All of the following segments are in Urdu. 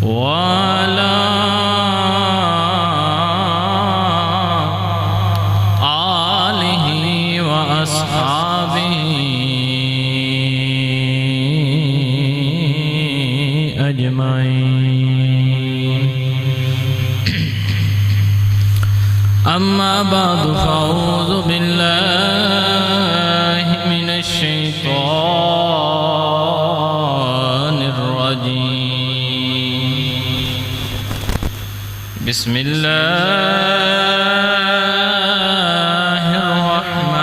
وعلى آله وأصحابه أجمعين. أما بعد فأعوذ بالله من الشيطان الرجيم. بسم الله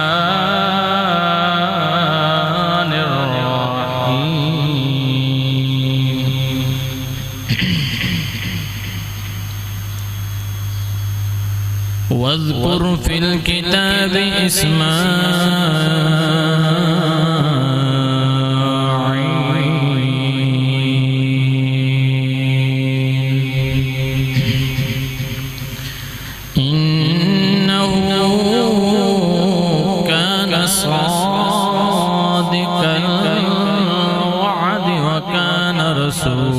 الرحمن الرحيم. واذكر في الكتاب إسماعيل إنه كان صادق الوعد وكان رسولا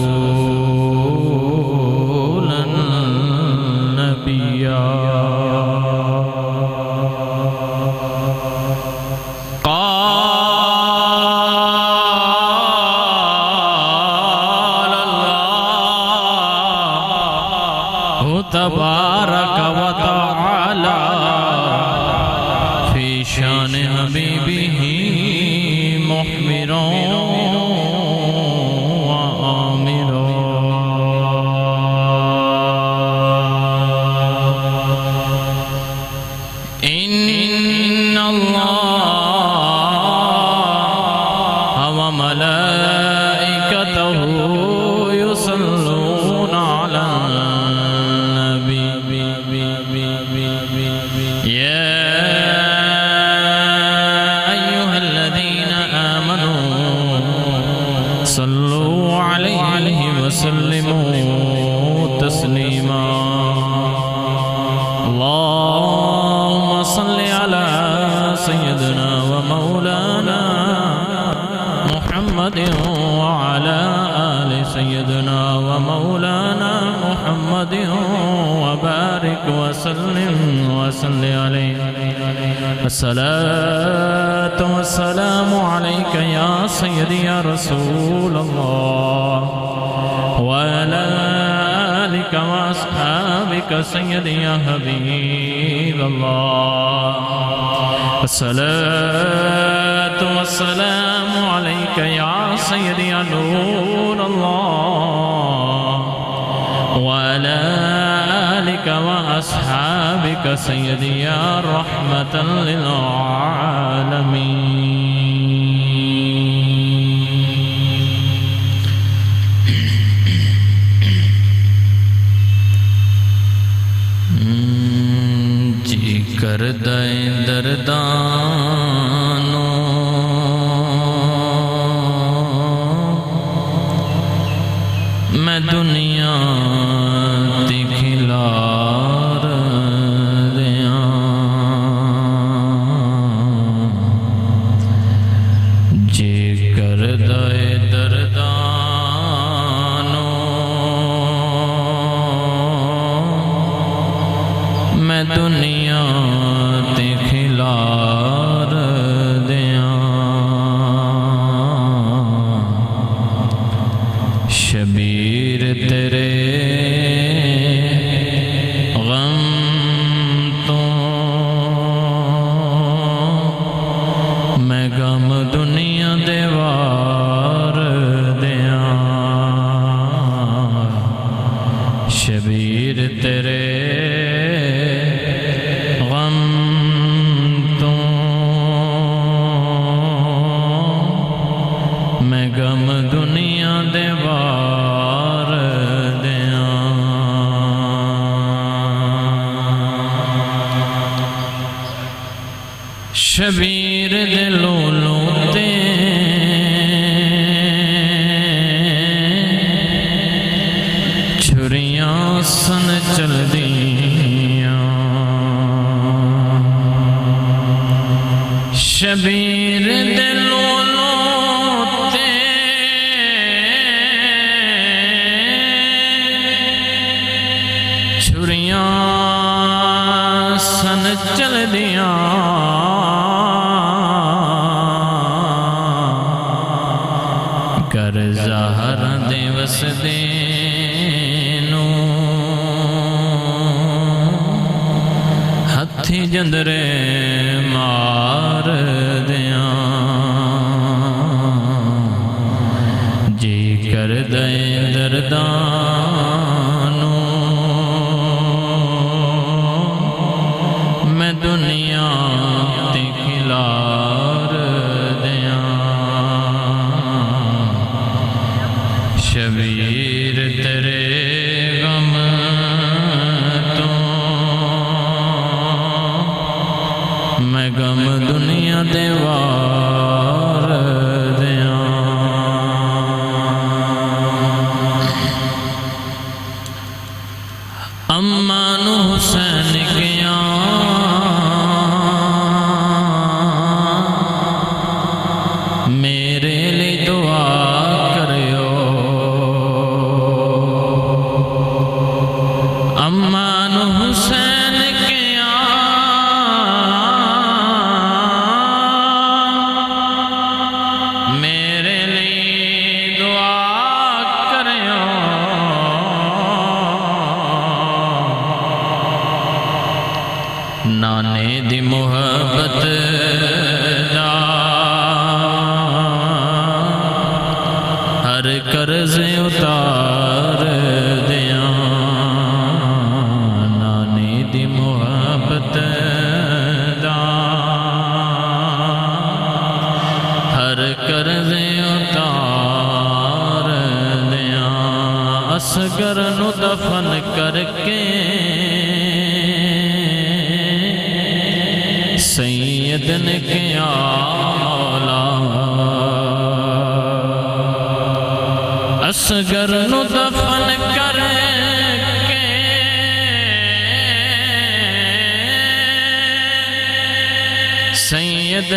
نبيا. تبارك وتعالى في شان حبيبه محمرا وآمرا. إن الله وملائكته يصلون على صلوا عليه وسلموا تسليما. اللهم صل على سيدنا ومولانا محمد وعلى آل سيدنا ومولانا محمد وبارك وسلم وصل عليه. الصلاة والسلام عليك يا سيدي يا رسول الله وعلى آلك وأصحابك سيدي يا حبيب الله. الصلاة والسلام عليك يا سيدي يا نور الله وعلى آلك وأصحابك سيدي يا رحمة للعالمين. جی کردہ دردانوں میں دنیا دکھلا دیاں. جی کردہ دردانوں میں دنیا دکھلا دیاں. شبیر تیرے غم تو میں غم دنیا دیوار دیاں. شبیر تیرے غم تو میں غم دنیا دیوار دیاں. شبیر دے لولو تے چھریاں سن چل دیاں. شبیر دے لولو تے دے وسدے نو ہتھی جندرے مار دیاں جی کر دے دردانو میں دنیا تے کھلار دیاں شبیر تیرے غم تو میں غم دنیا دے وار دیاں امان حسین کیاں میرے لئے دعا کریو امان حسین کیاں میرے لئے دعا کریو نانے دی محبت دا ہر قرض اتار دیاں نانے دی محبت دا ہر قرض اتار دیاں اصغر نو دفن کر کے سید نے کیا مولا اصغر نو دفن کر کے سید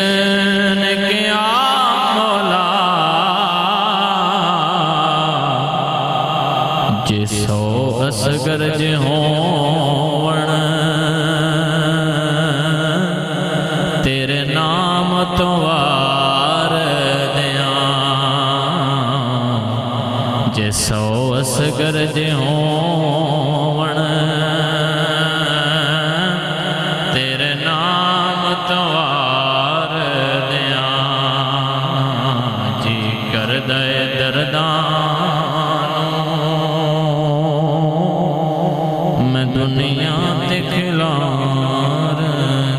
نے کیا مولا جسو اصغر جے ہون تیرے نام توار دیاں جیسو اصغر جے ہون تیرے نام توار دیاں جی کر دے دردانو میں دنیا تے کھلار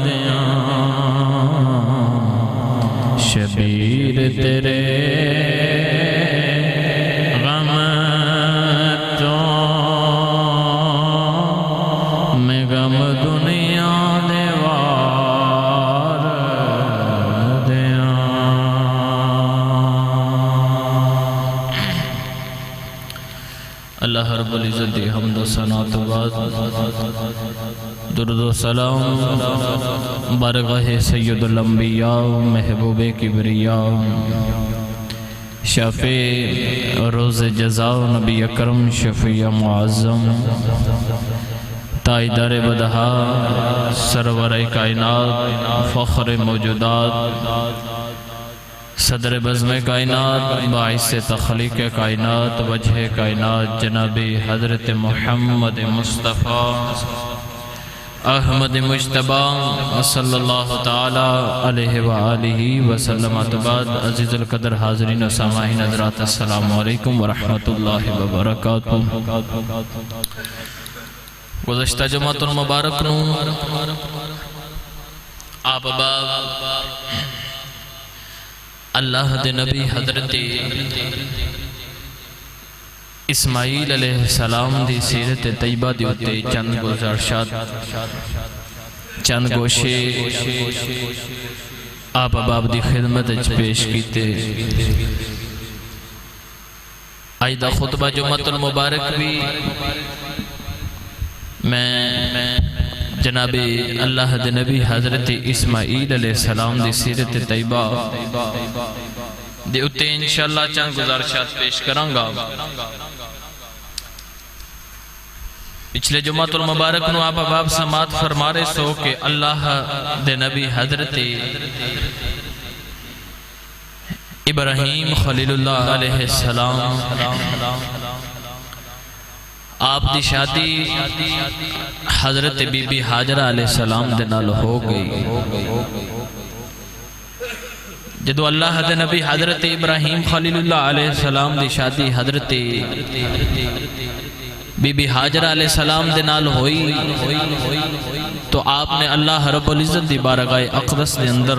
دیاں شبیر تیرے غم تو میں غم دنیا دے وار دیاں اللہ رب العزت دی حمد و ثنا تو بعد درود و سلام بارگاہ سید الانبیاء محبوب کبریاء شفیع روز جزا نبی اکرم شفیع معظم تائیدار بدہا سرور کائنات فخر موجودات صدر بزم کائنات باعث تخلیق کائنات وجہ کائنات جناب حضرت محمد مصطفیٰ احمد مجتبہ صلی اللہ تعالی علیہ وآلہ وسلم بعد عزیز القدر حاضرین و سامعین حضرات السلام علیکم ورحمۃ اللہ وبرکاتہ گزشتہ جمعۃ المبارک نو آپ باب اللہ دے نبی حضرت اسماعیل علیہ السلام دی سیرت طیبہ دی ہوتے چند گزارشات چند گوشے آپ باب دی خدمت اچ پیش کیتے آئیدہ خطبہ جمعۃ المبارک بھی میں جناب اللہ دے نبی حضرت اسماعیل علیہ السلام دی سیرت طیبہ دے اتے انشاءاللہ چند گزارشات پیش کرانگا پچھلے جمعۃ المبارک نو آپ باب سماعت فرما رہے سو کہ اللہ دے نبی حضرت ابراہیم خلیل اللہ علیہ السلام آپ دی شادی حضرت بی بی حاجرہ علیہ السلام دے نال ہو گئی جدو اللہ دے نبی حضرت ابراہیم خلیل اللہ علیہ السلام دی شادی حضرت بی بی حاجرہ علیہ السلام دے نال ہوئی تو آپ نے اللہ رب العزت دی بارگاہ اقدس دے اندر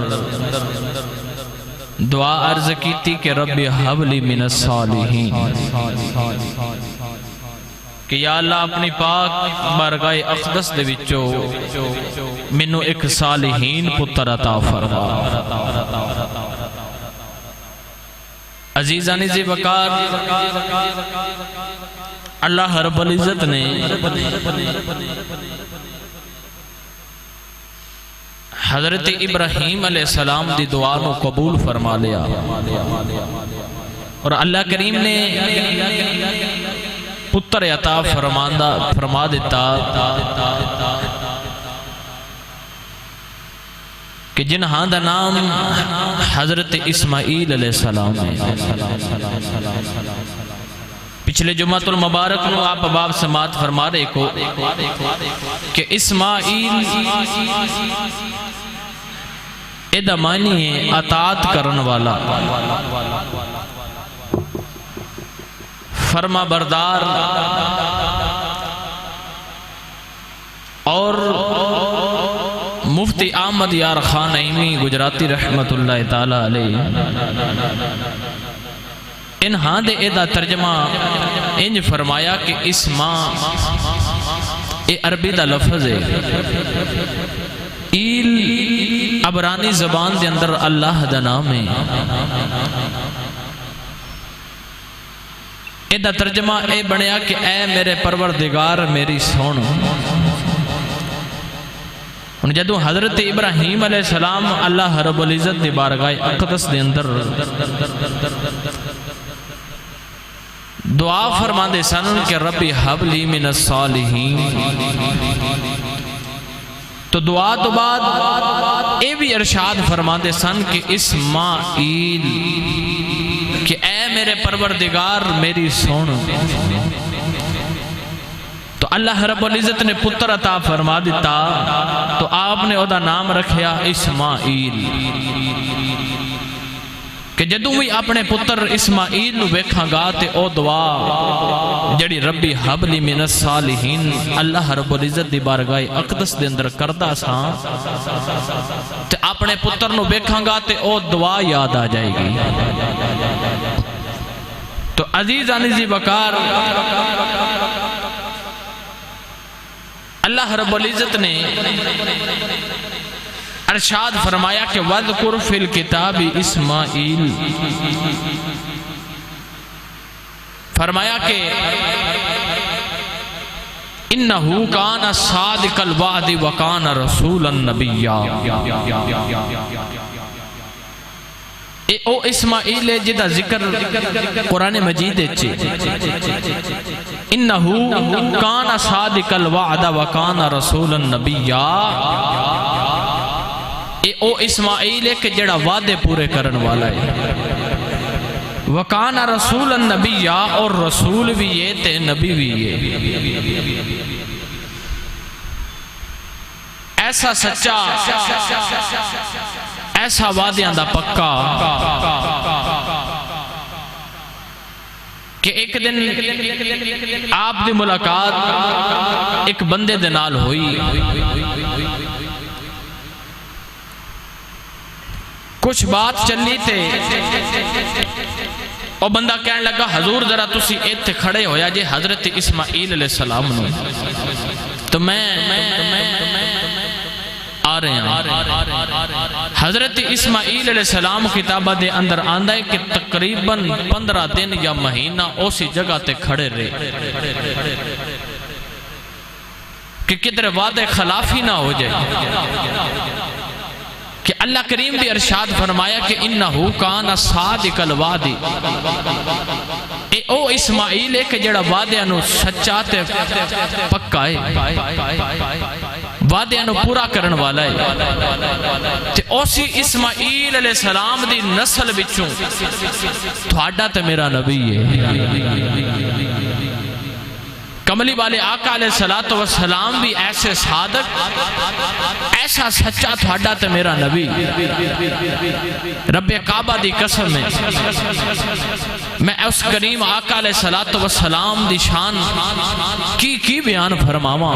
دعا عرض کی تھی کہ رب حب لی من الصالحین، کہ یا اللہ اپنی پاک بارگاہ اقدس دے وچوں منو ایک صالحین پتر عطا فرما۔ عزیزانی زی وقار، اللہ رب العزت نے حضرت ابراہیم علیہ السلام دی دعا کو قبول فرما لیا، اور اللہ کریم نے پتر عطا فرما دیتا کہ جنہاں دا نام حضرت اسماعیل علیہ السلام ہے۔ پچھلے جمعہ المبارک میں آپ باب سماعت فرما رہے کو کہ اسماعیل ایدہ معنی ہے اطاعت کرن والا، فرما بردار، اور مفتی احمد یار خان نعیمی گجراتی رحمت اللہ تعالی علیہ انہاں دے ایدہ ترجمہ انج فرمایا کہ اسما اے عربی دا لفظ ہے، ایل عبرانی زبان دے اندر اللہ دا نام ہے۔ ایدہ ترجمہ اے بنیا کہ اے میرے پروردگار میری سون۔ جدو حضرت ابراہیم علیہ السلام اللہ رب العزت دی بارگاہ اقدس دے اندر دعا فرما دے سن کہ ربی حب لی من الصالحین، تو دعا تو بعد اے بھی ارشاد فرما دے سن کہ اسماعیل، کہ اے میرے پروردگار میری سن۔ تو اللہ رب العزت نے پتر عطا فرما دیتا، تو آپ نے اودا نام رکھیا اسماعیل، کہ جدوں بھی اپنے پتر اسماعیل نو ویکھاں گا تے او دعا جڑی ربی حب لی من الصالحین اللہ رب العزت دی بارگاہ اقدس دے اندر کردہ ساں، تے اپنے پتر نو ویکھاں گا تے او دعا یاد آ جائے گی۔ تو عزیز آنیزی وقار، اللہ رب العزت نے ارشاد فرمایا کہ وَذْكُرْ فِي الْكِتَابِ اسماعیل، فرمایا کہ اِنَّهُ كَانَ صَادِقَ الْوَعْدِ وَكَانَ رَسُولًا نَبِيًّا۔ او اسماعیل جدہ ذکر قرآن مجید چھے، اِنَّهُ كَانَ صَادِقَ الْوَعْدَ وَكَانَ رَسُولًا نَبِيًّا۔ او اسماعیل ہے کہ جڑا وعدے پورے کرن والا ہے، وَكَانَ رَسُولًا نَبِيًّا، اور رسول بھی یہ تے نبی بھی یہ۔ ایسا سچا، ایسا وعدیاں دا پکا کہ ایک دن آپ دی ملاقات ایک بندے دے نال ہوئی، کچھ بات چلی تے اور بندہ کہنے لگا حضور ذرا تسی ایتھے کھڑے ہویا جے حضرت اسماعیل علیہ السلام نو، تو میں آ رہے ہیں۔ حضرت اسماعیل علیہ السلام کتابہ دے اندر آندہ ہے کہ تقریباً 15 دن یا مہینہ اسی جگہ تے کھڑے رہے کہ کدھر وعدے خلافی نہ ہو جائے، کہ اللہ کریم بھی ارشاد فرمایا کہ انہو کان صادق الوعد، او اسماعیل ہے کہ جڑا وعدے انو سچا تے پکا ہے، وعدے انو پورا کرن والا ہے۔ تے اسی اسماعیل علیہ السلام دی نسل بچوں تھوڑا تے میرا نبی ہے۔ کملی والے آقا علیہ السلام بھی ایسے صادق، ایسا سچا تھوڑا تے میرا نبی، رب کعبہ دی قسم ہے میں اس کریم آقا علیہ السلام دی شان کی بیان فرماواں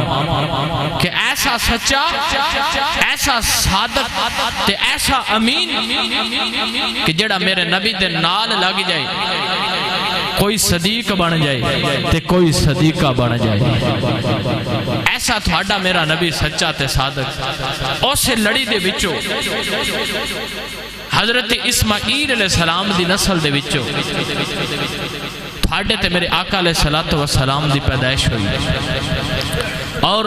کہ ایسا سچا، ایسا صادق تے ایسا امین کہ جڑا میرے نبی دے نال لگ جائے کوئی صدیق بن جائے تے کوئی صدیقہ بن جائے۔ ایسا تھوڑا میرا نبی سچا تے صادق۔ اسے لڑی دے بچو حضرت اسماعیل علیہ السلام دی نسل دے بچو تھوڑے تے میرے آقا علیہ السلام دی پیدائش ہوئی، اور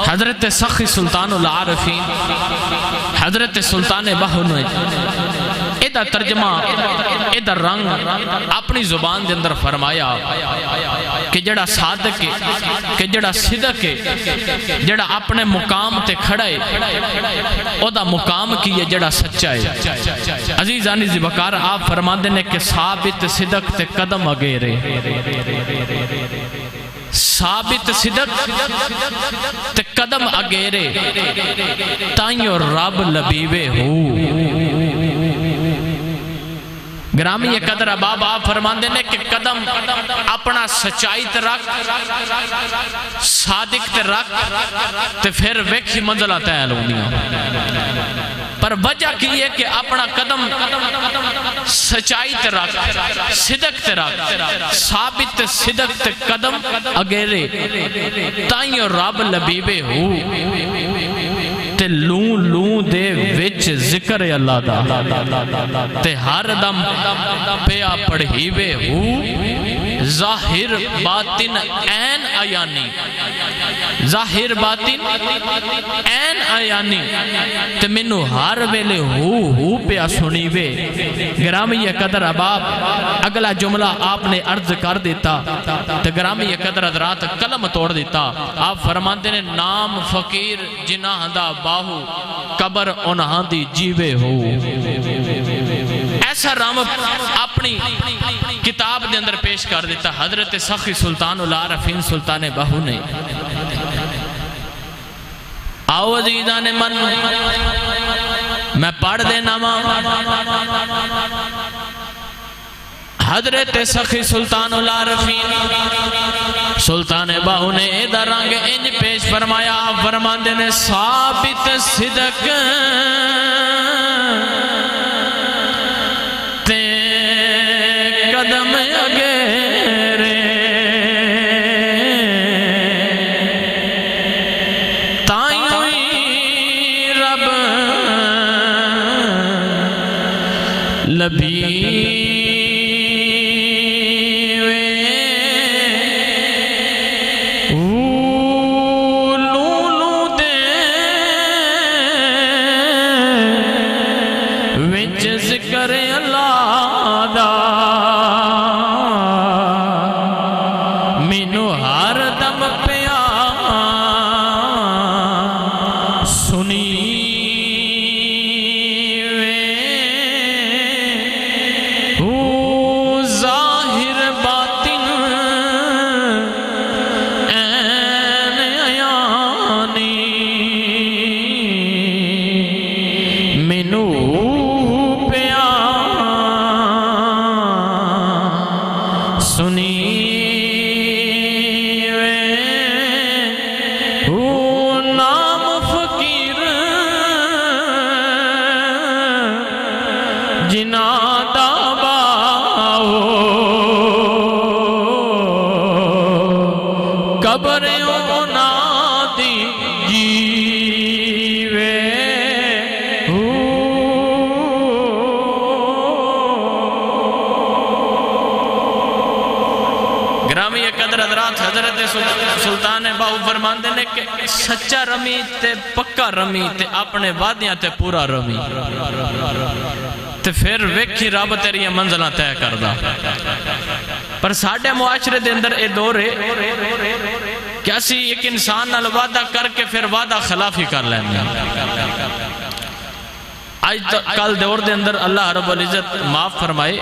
حضرت سخی سلطان العارفین حضرت سلطان بہنوئی ایدہ ترجمہ ایدہ رنگ اپنی زبان دے اندر فرمایا کہ جڑا صادق ہے، کہ جڑا صدق ہے، جڑا اپنے مقام تے کھڑے او دا مقام کی ہے جڑا سچا ہے۔ عزیزانی زی بکار آپ فرما دینے کہ ثابت صدق تے قدم اگیرے، ثابت صدق تے قدم اگیرے تائیوں رب لبیوے ہو۔ گرامی یہ قدر اباب آپ فرمان دینے کہ قدم اپنا سچائی تے رکھ، صادق تے رکھ تے پھر ویکھی منزلہ تیل ہونیاں، پر وجہ کی ہے کہ اپنا قدم سچائی تے رکھ، صدق تے رکھ، ثابت تے صدق تے قدم اگیرے تائیوں رب لبیبے ہو تے لوں لوں دے وچ ذکر اللہ دا تے ہر دم پیا پڑھیوے ہو ظاہر باطن این آیانی، ظاہر باطن این آیانی تے منو ہر ویلے ہو پیا سنیوے۔ گرامی یہ قدر اباب اگلا جملہ آپ نے عرض کر دیتا تے گرامی یہ قدر حضرات قلم توڑ دیتا۔ آپ فرماندے نے نام فقیر جناہ دا باہو قبر انہاں دی جیوے ہو۔ ایسا رام اپنی کتاب دے اندر پیش کر دیتا حضرت سخی سلطان العارفین سلطان بہو نے۔ آؤ عزیزان من میں پڑھ دینا ماں حضرت سخی سلطان العارفین سلطان بہو نے ایدہ رنگ انج پیش فرمایا، فرمان دینے ثابت صدق تے قدم اگیرے تائیں رب لبی سلطان باہو فرمان دینے کہ سچا رمی تے پکا رمی تے اپنے وعدیاں تے پورا رمی تے پھر ویکھی رب تیری منزلہ طے کردہ۔ پر ساڑھے معاشرے دے اندر اے دور ہے کہ اسی ایک انسان نال وعدہ کر کے پھر وعدہ خلافی کر لینے۔ آج کل دور دے اندر اللہ رب العزت معاف فرمائے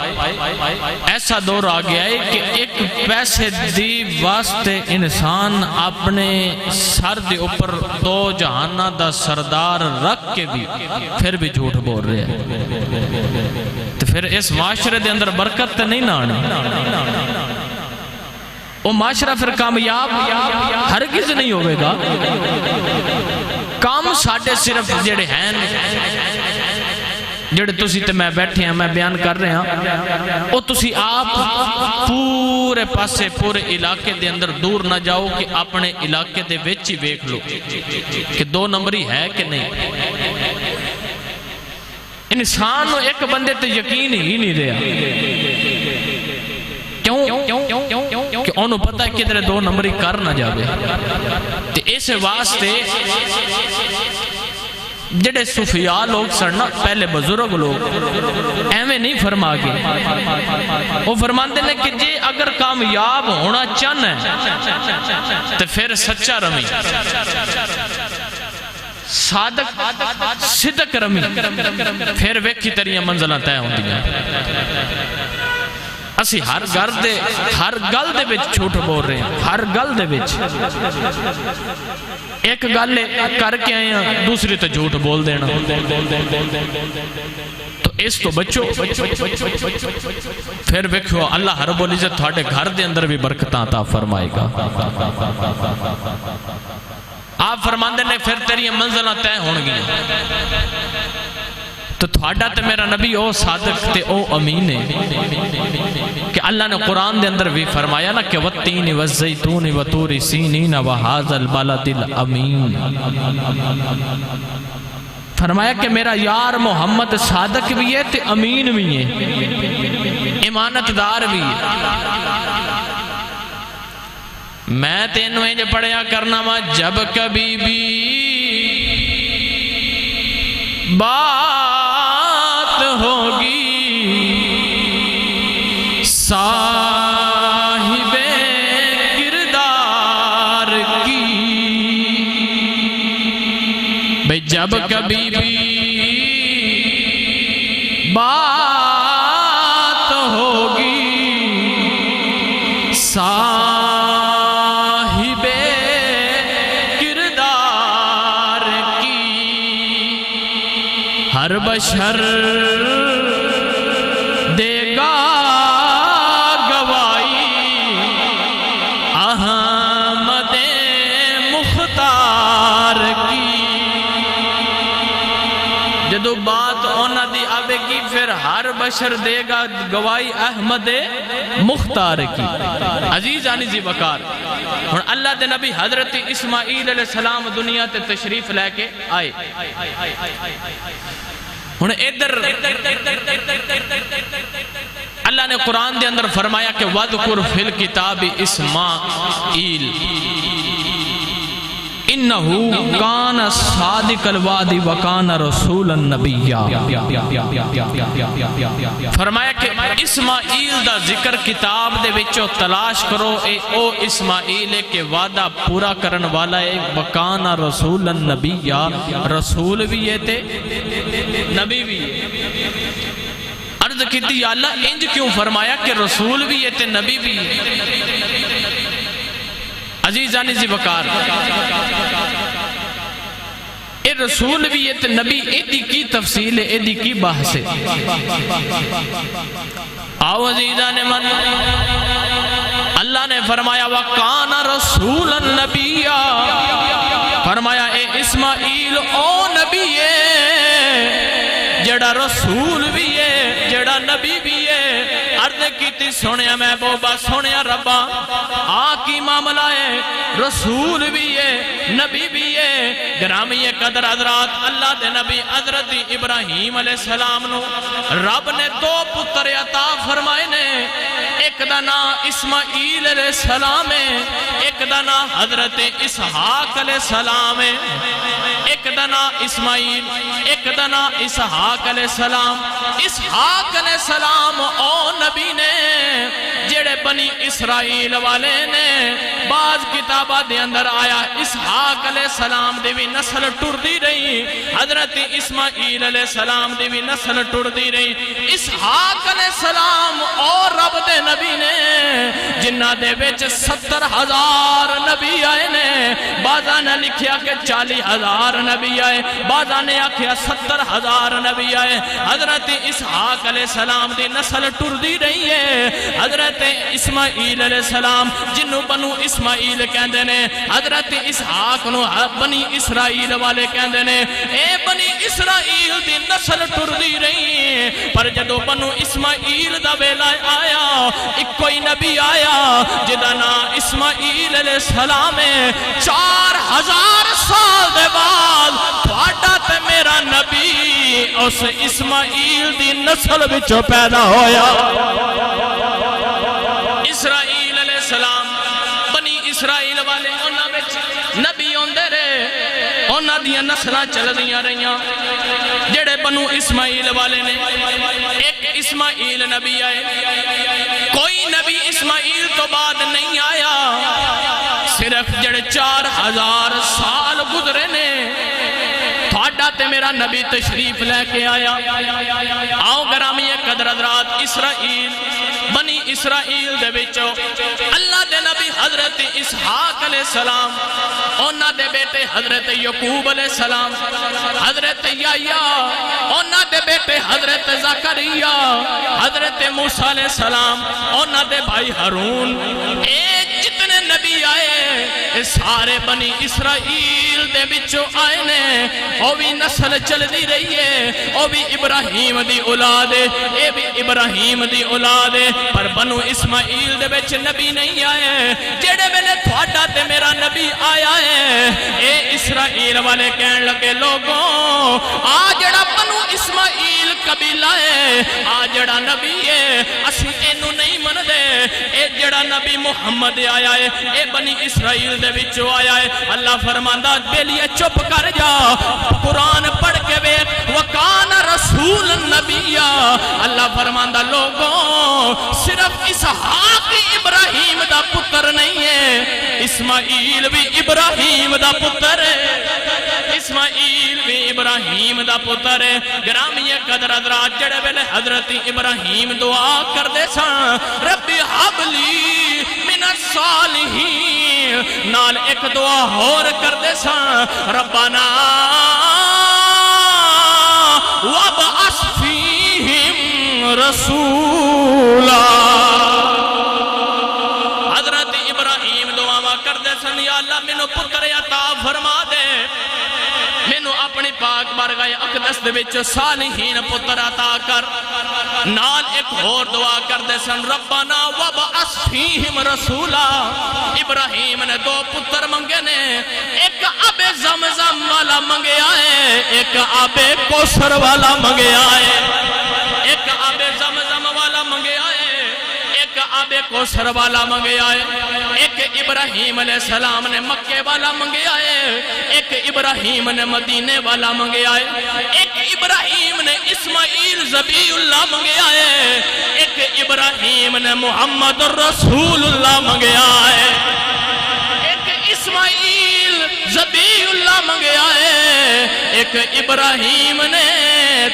ایسا دور آ گیا ہے کہ ایک پیسے دی واسطے انسان اپنے سر دے اوپر دو جہانہ دا سردار رکھ کے بھی پھر بھی جھوٹ بول رہے ہیں، تو پھر اس معاشرے دے اندر برکت نہیں نہ آنی، وہ معاشرہ پھر کامیاب ہرگز نہیں ہوئے گا۔ کام ساڑھے صرف جڑے ہیں جڑے تسی تے میں بیٹھے ہیں میں بیان کر رہے ہیں، وہ تسی آپ پورے پاسے پورے علاقے دے اندر دور نہ جاؤ کہ اپنے علاقے دے وچ ہی ویکھ لو کہ دو نمبری ہے کہ نہیں۔ انسان ایک بندے تے یقین ہی نہیں رہا، کیوں کہ انہوں پتہ ہے کدھر دو نمبری کر نہ جاوے، تے اس واسطے جڑے صوفیاء لوگ سڑنا پہلے بزرگ لوگ ایویں نہیں فرما گے، وہ فرماندے نے کہ جی اگر کامیاب ہونا چاہنا ہے تو پھر سچا رمی، صدق رمی، پھر ویکھی تیریاں منزلیں طے ہوندیاں۔ اسی ہر گل دے وچ جھوٹ بول رہے ہیں، ہر گل دے وچ ایک گل کر کے آئے ہیں دوسری تو جھوٹ بول دینا، تو اس تو بچو، پھر ویکھو اللہ رب العزت تھوڑے گھر دے اندر بھی برکتاں عطا فرمائے گا۔ آپ فرماندے نے پھر تیری منزلیں طے ہونگی، تو تھوڑا تے میرا نبی او صادق تے او امین ہے کہ اللہ نے قرآن دے اندر بھی فرمایا نا کہ وَالتِّينِ وَالزَّيْتُونِ وَطُورِ سِينِينَ وَهَذَا الْبَلَدِ الْأَمِينَ، فرمایا کہ میرا یار محمد صادق بھی ہے تے امین بھی ہے، امانتدار بھی ہے۔ میں تینوں انج پڑھیا کرنا وا جب کبھی بھی بات ہوگی صاحب کردار کی، بھئی جب کبھی بھی بات ہوگی صاحب کردار کی، ہر بشر دے گا گواہی احمد مختار کی، جدو بات اونا دی آبے کی پھر ہر بشر دے گا گواہی احمد مختار کی۔ عزیز آنی زی وقار، اور اللہ دے نبی حضرت اسماعیل علیہ السلام دنیا تے تشریف لے کے آئے، اور ادھر اللہ نے قرآن دے اندر فرمایا کہ وَذْكُرْ فِي الْكِتَابِ اسماعیل انہو کان صادق الوعد وکان رسول النبی، فرمایا کہ اسماعیل دا ذکر کتاب دے وچوں تلاش کرو، اے او اسماعیل کے وعدہ پورا کرن والا ہے، وکان رسول النبی، رسول بھی ہے تے نبی بھی ہے۔ عرض کیتی یا اللہ انج کیوں فرمایا کہ رسول بھی ہے تے نبی بھی ہے؟ عزیزانی زی وقار، اے رسول بھی ہے تے نبی، ایدی کی تفصیل ہے، ایدی کی بحث ہے۔ آو عزیزان من، اللہ نے فرمایا وَقَانَ رَسُولًا نَبِيًّا، فرمایا اے اسماعیل او نبی ہے جڑا رسول بھی ہے جڑا نبی بھی ہے۔ عرض کیتی سنیا محبوبہ سنیا ربا آقی معاملہ ہے، رسول بھی ہے نبی بھی ہے۔ گرامی قدر حضرات، اللہ دے نبی حضرت ابراہیم علیہ السلام نو رب نے دو پتر عطا فرمائے نے، ایک دا نام اسماعیل علیہ السلام ہے، ایک دا نام حضرت اسحاق علیہ السلام ہے، ایک دا نام اسماعیل، ایک دا نام اسحاق علیہ السلام۔ اسحاق علیہ السلام او نبی نے جڑے بنی اسرائیل والے نے بعض کتابہ دے اندر آیا اسحاق علیہ السلام دی بھی نسل ٹر دی رہی، حضرت اسماعیل علیہ السلام دی بھی نسل ٹر دی رہی۔ اسحاق علیہ السلام اور رب دے نبی نے جنہ دے بیچ 70,000 نبی آئے نے، بعضا نے لکھیا کہ 40,000 نبی آئے، بعضا نے آکھیا 70,000 نبی آئے۔ حضرت اسحاق علیہ السلام دی نسل ٹر دی رہی ہے۔ حضرت اسماعیل علیہ السلام جنہوں بنو اسماعیل کہندے نے، حضرت اسحاق نو بنی اسرائیل والے کہندے نے، اے بنی اسرائیل دی نسل ٹر دی رہی ہے۔ پر جدو بنو اسماعیل دا ویلا آیا، ایک کوئی نبی آیا جدا نا اسماعیل علیہ السلام ہے، 4,000 سال دے بعد تھوڑا تے میرا نبی اس اسماعیل دی نسل بچو پیدا ہویا۔ اسرائیل علیہ السلام بنی اسرائیل والے انہاں بچ نبی ہوندے رہے، انہاں دیاں نسلاں چل دیاں رہیاں۔ جڑے بنو اسماعیل والے نے ایک اسماعیل نبی آئے، کوئی نبی اسماعیل تو بعد نہیں آیا، صرف جڑے 4,000 سال گزرے نے تھوڑا تے میرا نبی تشریف لے کے آیا۔ آؤ گرامی قدر حضرات، اسرائیل بنی اسرائیل دے بچو اللہ دے نبی حضرت اسحاق علیہ السلام، اونا دے بیٹے حضرت یعقوب علیہ السلام، حضرت یحییٰ، اونا دے بیٹے حضرت زکریا، حضرت موسیٰ علیہ السلام، اونا دے بھائی ہارون، جتنے نبی آئے سارے بنی اسرائیل دے بچو آئے نے۔ او بھی نسل چل دی رہی ہے، او بھی ابراہیم دی اولاد ہے، اے بھی ابراہیم دی اولاد ہے، پر بنو اسماعیل دے بچ نبی نہیں آئے۔ جڑے میں تھوڑا تے میرا نبی آیا ہے، اے اسرائیل والے کہن لگے لوگوں آ جڑا بنو اسماعیل قبیلہ ہے، آ جڑا نبی ہے اسی اینو نہیں من دے، اے جڑا نبی محمد آیا ہے، اے بنی اسرائیل دے بچو آیا ہے۔ اللہ فرماندہ بیلیے چپ کر جا، قرآن پڑھ کے بیت وَقَانَ رَسُولَ النَّبِيَّ۔ اللہ فرماندہ لوگوں صرف اسحاق ابراہیم دا پتر نہیں ہے، اسماعیل بھی ابراہیم دا پتر ہے، اسماعیل بھی ابراہیم دا پتر ہے۔ گرامی قدر حضرات، جڑے ویلے حضرت ابراہیم دعا کر دے ساں ربی حبلی من الصالحین، نال ایک دعا اور کر دے ساں ربنا وابعث فیہم رسولا۔ حضرت ابراہیم دعا کر دے سن یا اللہ مینوں پتر عطا فرما دے، مینوں اپنی پاک بارگاہ اقدس دے وچ صالحین پتر عطا کر۔ نال ایک اور دعا کر دے سن ربنا وابعث فیہم رسولا۔ ابراہیم نے 2 پتر منگے نے، ایک آب زمزم والا منگے آئے، ایک آب کوثر والا منگے آئے، ایک آب زمزم والا منگے آئے، ایک آب کوثر والا منگے آئے۔ ایک ابراہیم علیہ السلام نے مکے والا منگے آئے، ایک ابراہیم نے مدینے والا منگے آئے، ایک ابراہیم نے اسماعیل ذبیح اللہ منگے آئے، ایک ابراہیم نے محمد رسول اللہ منگے آئے، ایک اسماعیل ذبیح اللہ منگے آئے، ایک ابراہیم نے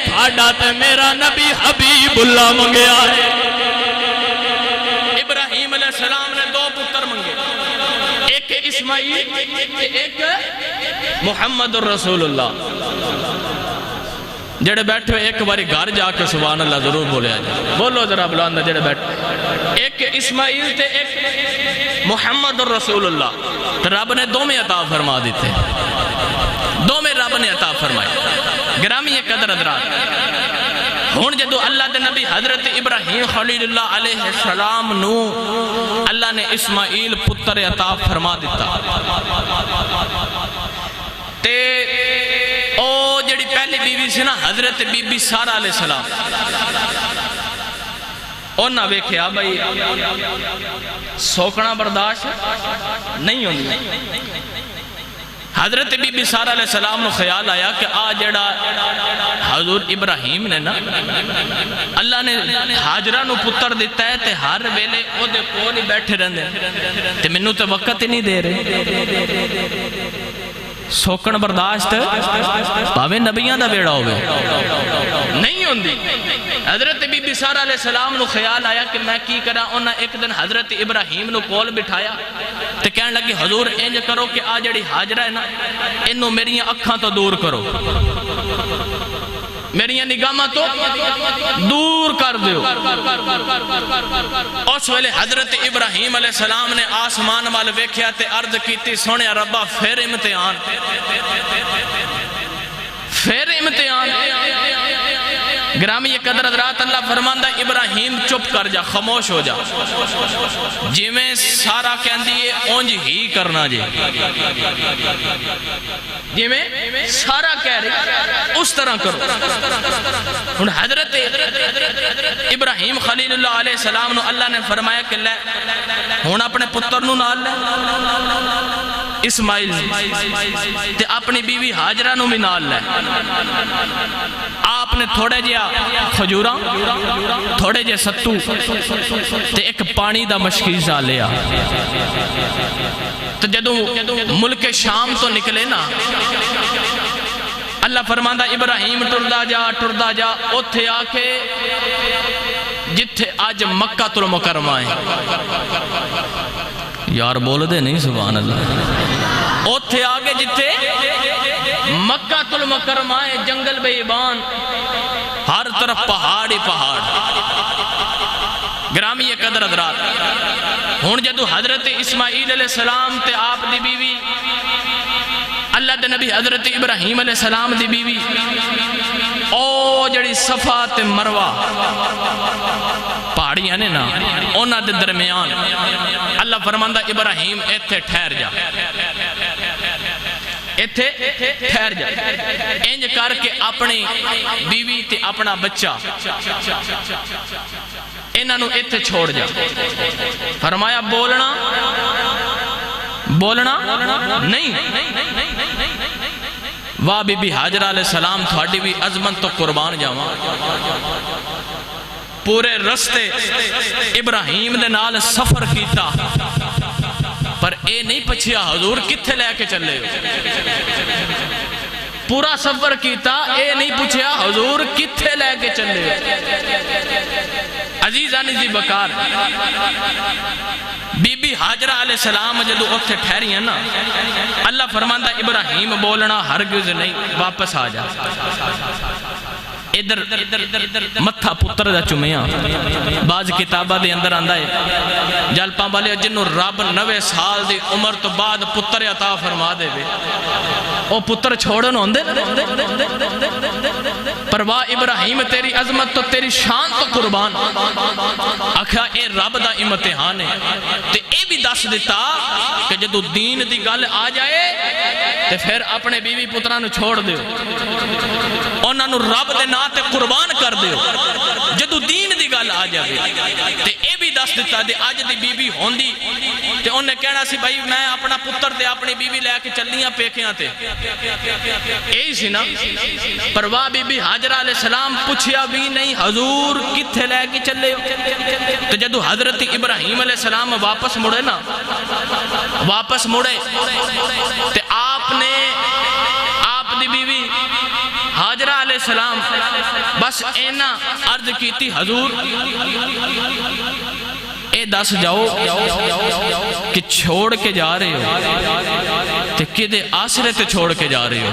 تھاڑا تے میرا نبی حبیب اللہ منگے آئے۔ ابراہیم علیہ السلام نے 2 پتر منگے، ایک اسماعیل ایک محمد الرسول اللہ۔ جڑے بیٹھے ایک باری گھر جا کے سبحان اللہ ضرور بولے آجائے، بولو ذرا بلند جڑے بیٹھے، ایک اسماعیل تے ایک محمد الرسول اللہ، رب نے 2 میں عطا فرما دیتے، 2 میں رب نے عطا فرمائے۔ گرامی قدر حضرات، ہون جدو اللہ دے نبی حضرت ابراہیم خلیل اللہ علیہ السلام نو اللہ نے اسماعیل پتر عطا فرما دیتا، تے او جڑی پہلی بیوی سی نا حضرت بی بی سارہ علیہ السلام، اونا ویکھیا بھائی سوکنا برداشت نہیں ہوندی، حضرت بی بی سارہ علیہ السلام نو خیال آیا کہ آ جڑا حضور ابراہیم نے نا اللہ نے حاجرہ نو پتر دیتا ہے تے ہر ویلے او دے کول ہی بیٹھے رہندے تے مینوں تے وقت ہی نہیں دے رہے سوکن برداشت پاوے نبیاں دا بیڑا ہوئے نہیں ہوندی حضرت بی بی سارہ علیہ السلام نو خیال آیا کہ میں کی کرا انہاں ایک دن حضرت ابراہیم نو کول بٹھایا تے کہنے لگی حضور انج کرو کہ آ جڑی حاجرہ ہے نا انہوں میریاں اکھاں تو دور کرو میریاں نگاہاں تو دور کر دیو اس ویلے حضرت ابراہیم علیہ السلام نے آسمان وال ویکھیا تے عرض کیتی سونے ربا پھر امتحان گرامی قدر حضرات اللہ فرماندہ ابراہیم چپ کر جا خاموش ہو جا جی میں سارا کہندی ہے اونج ہی کرنا جے جی میں سارا کہہ رہی اس طرح کرو حضرت ابراہیم خلیل اللہ علیہ السلام نو اللہ نے فرمایا کہ لے ہون اپنے پتر نو نال لے اسماعیل تے اپنی بیوی حاجرہ نو بھی نال لے آپ نے تھوڑے جیا کھجوراں تھوڑے جے ستو تے ایک پانی دا مشکیزہ لیا تو جدو ملک شام تو نکلے نا اللہ فرماندہ ابراہیم ٹردہ جا اتھے آکے جتھے آج مکہ المکرمہ ہے یار بول دے نہیں سبحان اللہ اتھے آگے جتھے مکہ المکرمہ ہے جنگل بیابان ہر طرف پہاڑی پہاڑ گرامی یہ قدر حضرات ہون جدو حضرت اسماعیل علیہ السلام تے آپ دی بیوی اللہ دے نبی حضرت ابراہیم علیہ السلام دی بیوی او جڑی صفا تے مروہ پہاڑیاں نے نا اونا دے درمیان اللہ فرماندہ ابراہیم ایتھے ٹھہر جا ایتھے ٹھہر جا انج کر کے اپنی بیوی تے اپنا بچہ انہوں ایتھے چھوڑ جا فرمایا بولنا نہیں واہ بی بی حاجرہ علیہ السلام تھوڑی بھی عظمت تو قربان جاواں پورے رستے ابراہیم نے نال سفر کیتا پر اے نہیں پچھیا حضور کتھے لے کے چلے پورا سفر کیتا اے نہیں پوچھیا حضور کتھے لے کے چلے عزیزانی زی بکار بی بی حاجرہ علیہ السلام جدو اتھے ٹھہری ہیں نا اللہ فرماندہ ابراہیم بولنا ہرگز نہیں واپس آ جا ادھر متھا پتر دا چمیاں بعض کتابہ دے اندر آندہ ہے جلپاں والے جنہوں رب 90 سال دی عمر تو بعد پتر عطا فرما دے بے او پتر چھوڑن ہوندے پر واہ ابراہیم تیری عظمت تو تیری شان تو قربان آکھا اے رب دا امتحان ہے تے اے بھی دس دیتا کہ جدو دین دی گل آ جائے تے پھر اپنے بیوی پترانو چھوڑ دیو انہوں رب دے نا تے قربان کر دیو جدو دین دی گل آ جائے تے اے بھی دس دیتا دے آج دی بی بی ہوندی تے انہیں کہنا سی بھائی میں اپنا پتر تے اپنی بی بی لے کے چلیاں پیکیاں تے اے سی نا پر واہ بی بی حاجرہ علیہ السلام پوچھیا بھی نہیں حضور کتھے لے کے چلے تو جدو حضرت ابراہیم علیہ السلام واپس مڑے نا واپس مڑے تے آپ دی بیوی حاجرہ علیہ السلام بس اینا عرض کیتی حضور اے دس جاؤ کہ چھوڑ کے جا رہے ہو تے کدے آسرے تے چھوڑ کے جا رہے ہو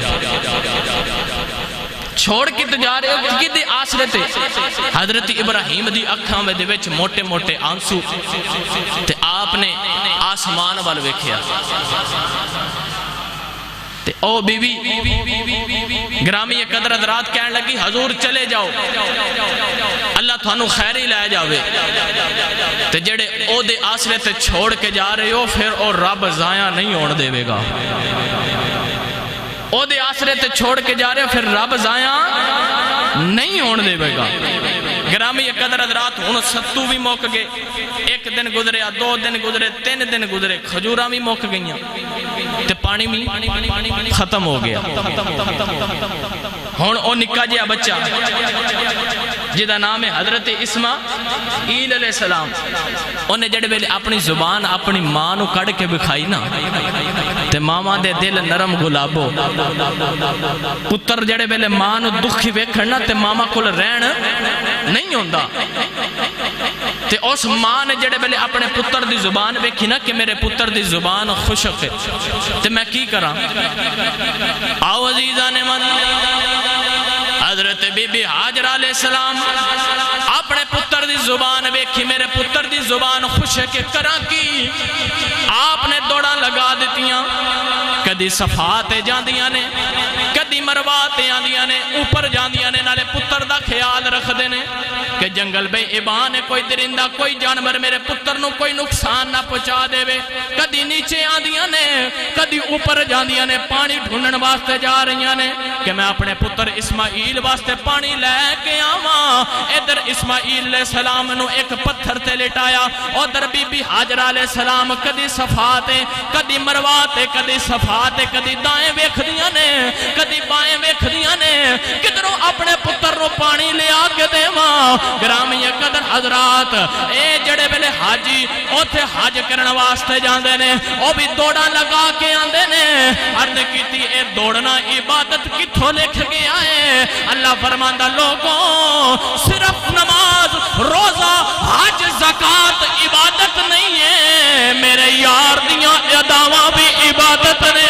چھوڑ کے تے جا رہے ہو کدے آسرے تے حضرت ابراہیم دی اکھاں میں دے وچ موٹے موٹے آنسو تے آپ نے آسمان وال ویکھیا او بی بی گرامی قدر حضرات کہنے لگی حضور چلے جاؤ اللہ تھانو خیری لے جاوے تے جڑے او دے آسرے تے چھوڑ کے جا رہے ہو پھر او رب ضائع نہیں ہون دے گا او دے آسرے تے چھوڑ کے جا رہے ہو پھر رب ضائع نہیں ہون دے گا گرامی قدر حضرات ہن ستو بھی موک گئے، ایک دن گزرے، دو دن گزرے، تین دن گزرے، کھجوراں بھی موک گئیاں تے پانی بھی ختم ہو گیا۔ ہن او نکا جہا بچہ جدا نام ہے حضرت اسماعیل علیہ السلام، انہیں جڑے ویلے اپنی زبان اپنی ماں نو کڑ کے بکھائی نا تے ماما دے دل نرم گلابو، پتر جڑے ویلے ماں نو دکھی ویکھنا تے ماما کول رہن نہیں ہوندا، تے اس ماں نے جڑے ویلے اپنے پتر دی زبان ویکھی نا کہ میرے پتر دی زبان خشک ہے تے میں کی کراں؟ آؤ عزیزان من، حضرت بی بی حاجرہ علیہ السلام اپنے پتر دی زبان ویکھی میرے پتر دی زبان خشک ہے، کراں کی؟ آپ نے دوڑا لگا دیتیاں، کدی صفاتے جاندیاں نے، کدی مرواتے آندیاں نے، اوپر جاندیاں نے، نالے پتر دا خیال رکھ دینے کہ جنگل بے ابان ہے، کوئی درندہ کوئی جانور میرے پتر نو کوئی نقصان نہ پہنچا دے وے۔ کدی نیچے آندیاں نے، کدی اوپر جاندیاں نے، پانی ڈھونڈن واسطے جا رہیاں نے کہ میں اپنے پتر اسماعیل واسطے پانی لے کے آواں۔ ادھر اسماعیل علیہ السلام نو ایک پتھر تے لٹایا، ادھر بی بی حاجرہ علیہ السلام کدی صفاتے کدی مرواتے کدی صفاتے کدی دائیں ویکھ دیاں نے کدی بائیں ویکھ دیاں نے، کدھروں اپنے پتر نو پانی لے آ کے دیواں۔ گرامی قدر حضرات اے جڑے ویلے حاجی اوتھے حج کرن واسطے جاندے نے، او بھی دوڑا لگا کے آندے نے۔ عرض کیتی اے دوڑنا عبادت کتھوں لکھ گیا ہے؟ اللہ فرماندا لوگوں صرف نماز روزہ حج زکات عبادت نہیں ہے، میرے یار دیاں اداواں بھی عبادت نے۔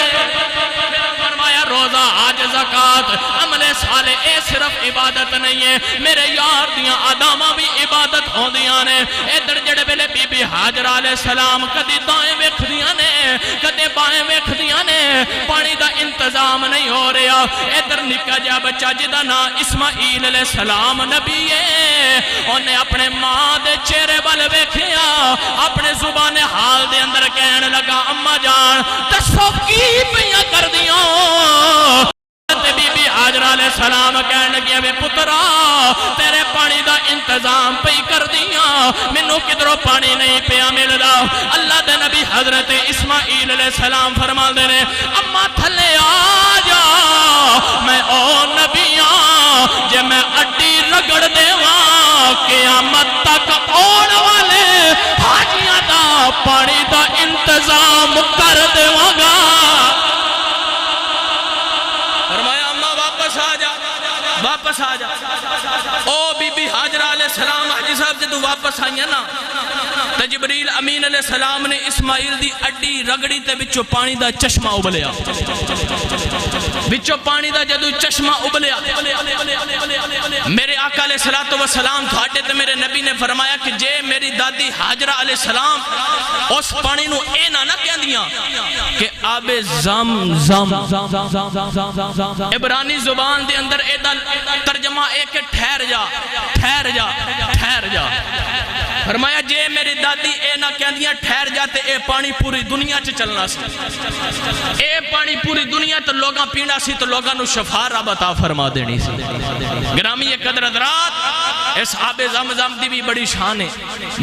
فرمایا روزہ حج زکات عمل صالح اے صرف عبادت نہیں ہے، میرے یار دیاں اداواں بھی عبادت ہوندیاں نے۔ ادھر جڑے ویلے بی بی حاجرہ علیہ السلام کدی دائیں ویکھدیاں نے کدی بائیں ویکھدیاں نے، پانی دا انتظام نہیں ہو رہا۔ ادھر نکا جا بچہ جدا نا اسماعیل علیہ السلام نبی ہے، انہیں اپنے ماں دے چہرے وال ویکھیا، اپنے زبان حال دے اندر کہنے لگا اماں جان دسو کی پیاں کر دیاں؟ بی بی حاجرہ علیہ السلام کہنے لگے میں پترا تیرے پانی دا انتظام پئی کر دیاں، منو کدھروں پانی نہیں پیا ملدا۔ اللہ دے نبی حضرت اسماعیل علیہ السلام فرما دے نے اما تھلے آ جا، میں او نبیاں جے میں اڈی رگڑ دیواں قیامت تک آن والے حاجیاں دا پانی دا انتظام کر دیواں گا۔ واپس آ جا۔ او بی بی حاجرہ علیہ السلام حاجی صاحب جدو واپس آئیاں نا تو جبریل امین علیہ السلام نے اسماعیل دی اڈی رگڑی تے بچو پانی دا چشمہ ابلیا، بچو پانی دا جدو چشمہ ابلیا۔ میرے آقا علیہ السلام تھاڑے تے میرے نبی نے فرمایا کہ جے میری دادی حاجرہ علیہ السلام اس پانی نو اے نہ کہن دیاں کہ آب زم زم، عبرانی زبان دے اندر اے دا ترجمہ اے کہ ٹھہر جا ٹھہر جا ٹھہر جا۔ فرمایا جے میری دادی اے نہ کہندیاں ٹھہر جاتے اے پانی پوری دنیا چ چلنا سی، اے پانی پوری دنیا تو لوگاں پینا سی تو لوگاں نو شفا رب عطا فرما دینی سی۔ گرامی قدر حضرات اس آب زمزم دی بھی بڑی شان ہے،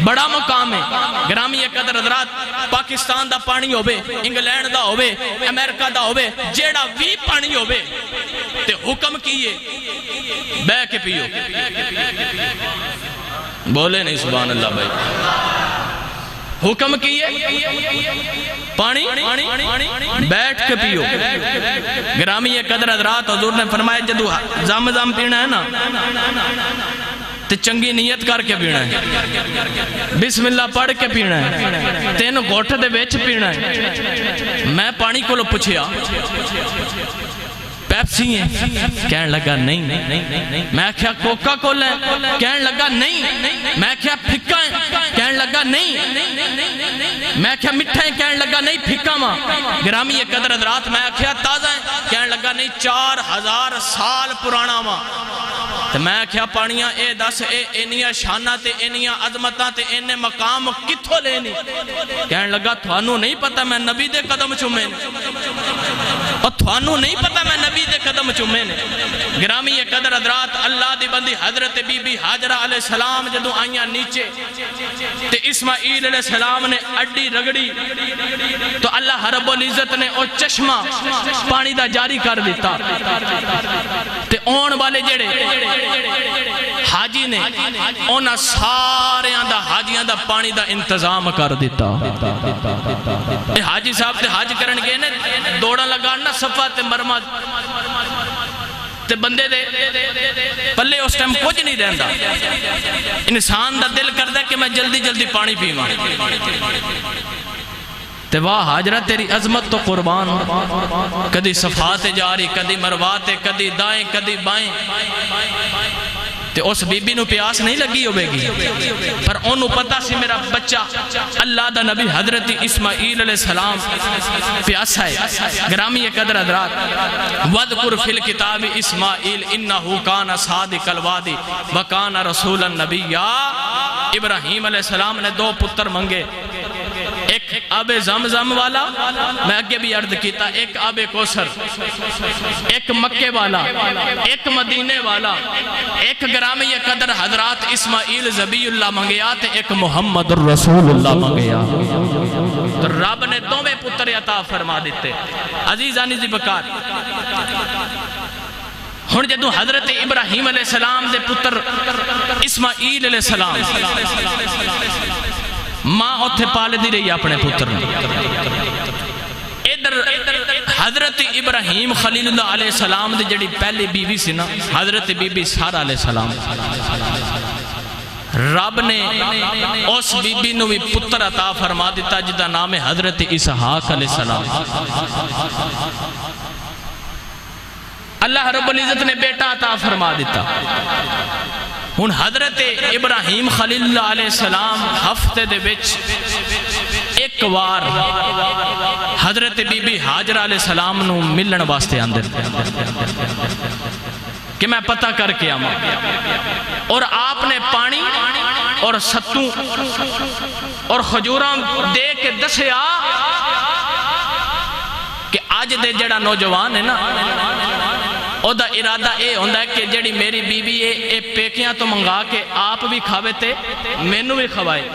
بڑا مقام ہے۔ گرامی قدر حضرات پاکستان دا پانی ہوئے، انگلینڈ دا ہوئے، امریکہ دا ہوئے، جیڑا بھی پانی ہوئے تے حکم کیے بے کے پیو، بولے نہیں سبحان اللہ بھائی، حکم کیے پانی بیٹھ کے پیو۔ گرامی قدر حضرات حضور نے فرمایا جدو زمزم پینا ہے نا تے چنگی نیت کر کے پینا ہے، بسم اللہ پڑھ کے پینا ہے، تین گھوٹ دے ویچ پینا ہے۔ میں پانی کو لو پچھیا پیپسی ہیں کہنے لگا نہیں، میں کیا کوکا کولا ہے کہنے لگا نہیں، میں کیا پھکا ہے کہنے لگا نہیں، میں کیا مٹھا ہے کہنے لگا نہیں پھکا ماں۔ گرامی قدر حضرات میں کیا تازہ ہے کہنے لگا نہیں 4000 سال پرانا ماں۔ تو میں کیا پانیاں اے دس اے انیاں شانہ تے انیاں عظمتاں تے انے مقام کتھو لینی؟ کہنے لگا تھوانوں نہیں پتا میں نبی دے قدم چومے نے، اور تھوانوں نہیں پتا میں نبی دے قدم چومے نے۔ گرامی قدر حضرات، اللہ دی بندی حضرت بی بی حاجرہ علیہ السلام جدوں آئیاں نیچے تے اسماعیل علیہ السلام نے اڈی رگڑی تو اللہ رب العزت نے او چشمہ پانی دا جاری کر دیتا تے اون والے جڑے حاجی نے اونا سارے دا حاجیاں دا پانی دا انتظام کر دیتا۔ حاجی صاحب تے حاج کرن گئے نے دوڑا لگانا صفا تے مرمہ تے بندے دے پلے اس ٹائم کچھ نہیں رہندا، انسان دا دل کردا کہ میں جلدی جلدی پانی پیواں تے واہ حاجرہ تیری عظمت تو قربان، کدی صفا تے جاری، کدی مروا تے، کدی دائیں کدی بائیں، تے اس بی بی نو پیاس نہیں لگی ہوئے گی، پر انہوں پتا سی میرا بچہ اللہ دا نبی حضرت اسماعیل علیہ السلام پیاسا ہے۔ گرامی قدر حضرات، وَذْكُرْ فِي الْكِتَابِ اسماعیل اِنَّهُ كَانَ صَادِقَ الْوَعْدِ وَكَانَ رَسُولًا نَبِيًّا۔ ابراہیم علیہ السلام نے دو پتر منگے، ایک آب زمزم والا، میں آگے بھی عرض کیتا، ایک آب کوثر، ایک مکے والا، ایک مدینے والا، ایک گرامی قدر حضرات اسماعیل ذبی اللہ منگیا تے ایک محمد الرسول اللہ منگیا، تو رب نے دوویں پتر عطا فرما دیتے۔ عزیزانی زی بکار ہن جدوں حضرت ابراہیم علیہ السلام دے پتر اسماعیل علیہ السلام ماں اتھے پالے دی رہی اپنے پتر ادھر حضرت ابراہیم خلیل اللہ علیہ السلام دے جڑی پہلی بیوی سی نا حضرت بی بی سارہ علیہ السلام، رب نے اس بی بی نو بھی پتر عطا فرما دیتا جدا نام ہے حضرت اسحاق علیہ السلام۔ اللہ رب العزت نے بیٹا عطا فرما دیتا۔ ہن حضرت ابراہیم خلیل اللہ علیہ السلام ہفتے دے وچ ایک وار حضرت بی بی حاجرہ علیہ السلام نو ملن واسطے اندر کہ میں پتہ کر کے آما، اور آپ نے پانی اور ستوں اور خجوراں دے کے دسیا کہ آج دے جڑا نوجوان ہے نا او دا ارادہ اے ہوندہ ہے کہ جڑی میری بی بی اے پیکیاں تو منگا کے آپ بھی کھاوے تے مینو بھی کھوائے۔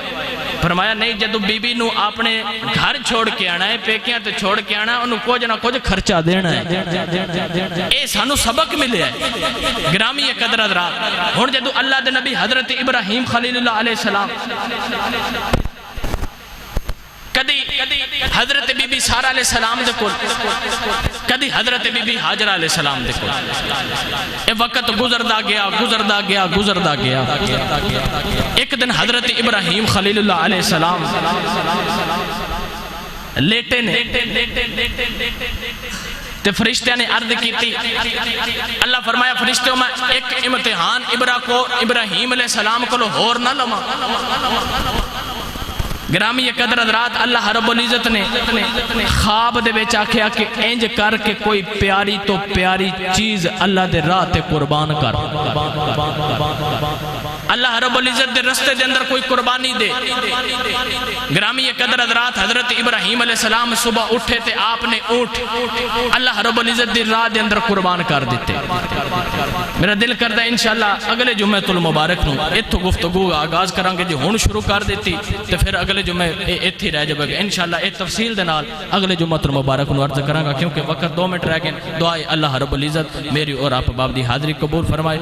فرمایا نہیں، جدو بی بی نو اپنے گھر چھوڑ کے آنا ہے، پیکیاں تے چھوڑ کے آنا ہے، انہوں کچھ نہ کچھ خرچہ دینا ہے۔ اے سانو سبق ملے ہے۔ گرامی قدر حضرات، ہن جدو اللہ دے نبی حضرت ابراہیم خلیل اللہ علیہ السلام کدی حضرت بی بی سارہ علیہ السلام دے کول، کدی حضرت بی بی حاجرہ علیہ السلام دے کول، اے وقت گزردا گیا گزردا گیا گزردا گیا۔ ایک دن حضرت ابراہیم خلیل اللہ علیہ السلام لیٹے نے تے فرشتہ نے عرض کی تھی، اللہ فرمایا فرشتوں میں ایک امتحان ابراہیم علیہ السلام کو ہور نہ لما۔ گرامی قدر حضرات، اللہ رب العزت نے خواب دے بیچ آکھیا کہ انج کر کے کوئی پیاری تو پیاری چیز اللہ دے راہ تے قربان کر۔ اللہ رب العزت دے رستے دے اندر کوئی قربانی دے۔ گرامی قدر حضرات، حضرت ابراہیم علیہ السلام صبح اٹھے تے آپ نے اونٹ اللہ رب العزت دے راہ دے اندر قربان کر دیتے۔ میرا دل کردہ انشاءاللہ اگلے جمعہ المبارک نو اتھو گفتگو آغاز کرانگے جو ہون شروع کر دیتی تے پھر اگلے جمعہ اتھی رہ جائے گا انشاءاللہ ایک تفصیل دے نال اگلے جمعہ المبارک نو عرض کرانگا، کیونکہ وقت 2 منٹ رہ گئے۔ دعائے اللہ رب العزت میری اور آپ باب دی حاضری قبول فرمائے۔